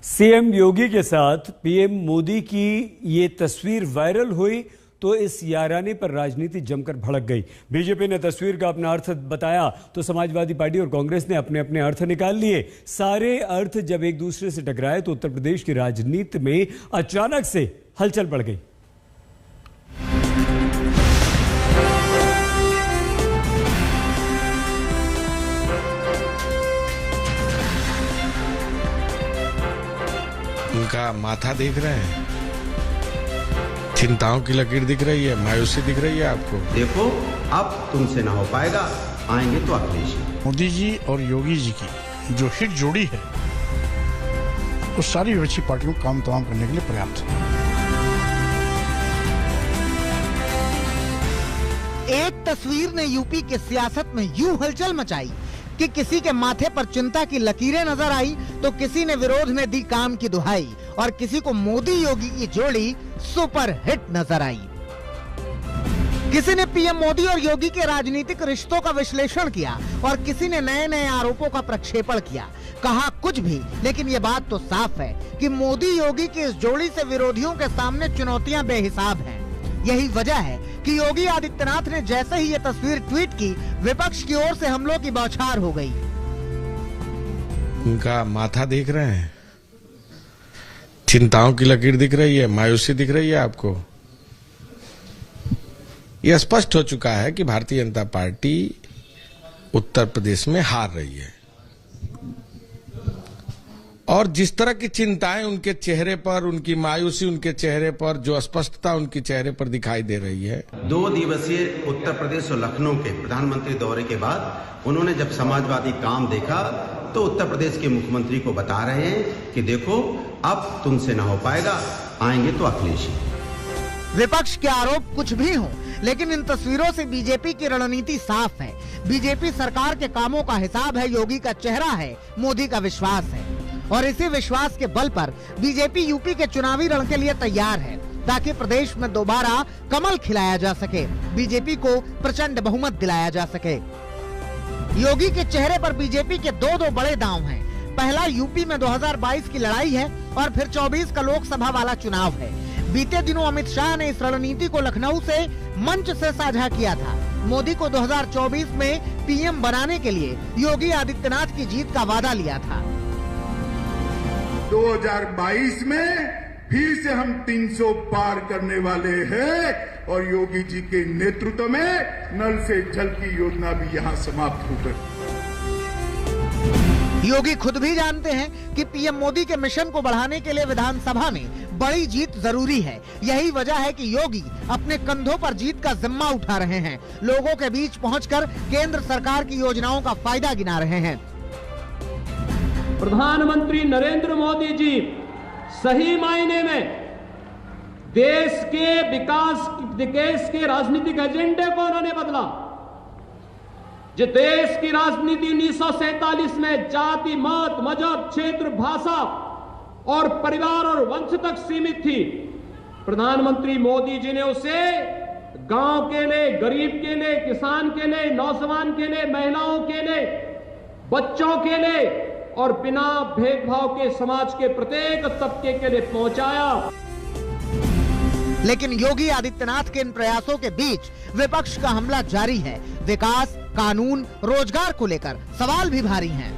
CM योगी के साथ PM Modi की ये तस्वीर वायरल हुई तो इस याराने पर राजनीति जमकर भड़क गई। बीजेपी ने तस्वीर का अपना अर्थ बताया तो समाजवादी पार्टी और कांग्रेस ने अपने अपने अर्थ निकाल लिए। सारे अर्थ जब एक दूसरे से टकराए तो उत्तर प्रदेश की राजनीति में अचानक से हलचल बढ़ गई। उनका माथा देख रहे हैं, चिंताओं की लकीर दिख रही है, मायूसी दिख रही है आपको। देखो अब तुमसे ना हो पाएगा, आएंगे तो अखिलेश जी। मोदी जी और योगी जी की जो हिट जोड़ी है वो सारी विपक्षी पार्टियों को काम तमाम करने के लिए पर्याप्त है। एक तस्वीर ने यूपी की सियासत में यूं हलचल मचाई कि किसी के माथे पर चिंता की लकीरें नजर आई तो किसी ने विरोध में दी काम की दुहाई और किसी को मोदी योगी की जोड़ी सुपर हिट नजर आई। किसी ने पीएम मोदी और योगी के राजनीतिक रिश्तों का विश्लेषण किया और किसी ने नए नए आरोपों का प्रक्षेपण किया। कहा कुछ भी, लेकिन ये बात तो साफ है कि मोदी योगी की इस जोड़ी से विरोधियों के सामने चुनौतियां बेहिसाब हैं। यही वजह है कि योगी आदित्यनाथ ने जैसे ही ये तस्वीर ट्वीट की, विपक्ष की ओर से हमलों की बौछार हो गई। उनका माथा देख रहे हैं, चिंताओं की लकीर दिख रही है, मायूसी दिख रही है आपको। यह स्पष्ट हो चुका है कि भारतीय जनता पार्टी उत्तर प्रदेश में हार रही है और जिस तरह की चिंताएं उनके चेहरे पर, उनकी मायूसी उनके चेहरे पर, जो अस्पष्टता उनके चेहरे पर दिखाई दे रही है। 2 दिवसीय उत्तर प्रदेश और लखनऊ के प्रधानमंत्री दौरे के बाद उन्होंने जब समाजवादी काम देखा तो उत्तर प्रदेश के मुख्यमंत्री को बता रहे हैं कि देखो अब तुमसे ना हो पाएगा, आएंगे तो अखिलेश जी। विपक्ष के आरोप कुछ भी हों, लेकिन इन तस्वीरों से बीजेपी की रणनीति साफ है। बीजेपी सरकार के कामों का हिसाब है, योगी का चेहरा है, मोदी का विश्वास है और इसी विश्वास के बल पर बीजेपी यूपी के चुनावी रण के लिए तैयार है ताकि प्रदेश में दोबारा कमल खिलाया जा सके, बीजेपी को प्रचंड बहुमत दिलाया जा सके। योगी के चेहरे पर बीजेपी के दो बड़े दांव हैं। पहला यूपी में 2022 की लड़ाई है और फिर 24 का लोकसभा वाला चुनाव है। बीते दिनों अमित शाह ने इस रणनीति को लखनऊ से मंच से साझा किया था। मोदी को 2024 में पीएम बनाने के लिए योगी आदित्यनाथ की जीत का वादा लिया था। 2022 में फिर से हम 300 पार करने वाले हैं और योगी जी के नेतृत्व में नल से जल की योजना भी यहां समाप्त हो गई। योगी खुद भी जानते हैं कि पीएम मोदी के मिशन को बढ़ाने के लिए विधानसभा में बड़ी जीत जरूरी है। यही वजह है कि योगी अपने कंधों पर जीत का जिम्मा उठा रहे हैं, लोगों के बीच पहुंचकर केंद्र सरकार की योजनाओं का फायदा गिना रहे हैं। प्रधानमंत्री नरेंद्र मोदी जी सही मायने में देश के राजनीतिक एजेंडे को उन्होंने बदला। जो देश की राजनीति 1947 में जाति, मत, मजहब, क्षेत्र, भाषा और परिवार और वंश तक सीमित थी, प्रधानमंत्री मोदी जी ने उसे गांव के लिए, गरीब के लिए, किसान के लिए, नौजवान के लिए, महिलाओं के लिए, बच्चों के लिए और बिना भेदभाव के समाज के प्रत्येक तबके के लिए पहुंचाया। लेकिन योगी आदित्यनाथ के इन प्रयासों के बीच विपक्ष का हमला जारी है। विकास, कानून, रोजगार को लेकर सवाल भी भारी हैं।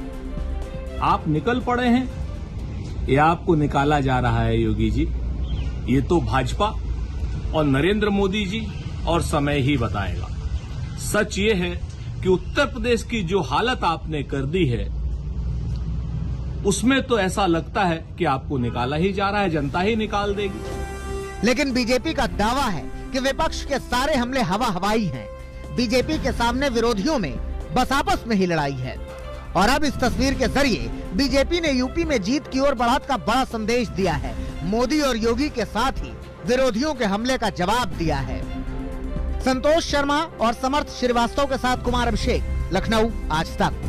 आप निकल पड़े हैं या आपको निकाला जा रहा है योगी जी? ये तो भाजपा और नरेंद्र मोदी जी और समय ही बताएगा। सच ये है कि उत्तर प्रदेश की जो हालत आपने कर दी है उसमें तो ऐसा लगता है कि आपको निकाला ही जा रहा है, जनता ही निकाल देगी। लेकिन बीजेपी का दावा है कि विपक्ष के सारे हमले हवा हवाई हैं। बीजेपी के सामने विरोधियों में बस आपस में ही लड़ाई है और अब इस तस्वीर के जरिए बीजेपी ने यूपी में जीत की ओर बढ़त का बड़ा संदेश दिया है। मोदी और योगी के साथ ही विरोधियों के हमले का जवाब दिया है। संतोष शर्मा और समर्थ श्रीवास्तव के साथ कुमार अभिषेक, लखनऊ, आज तक।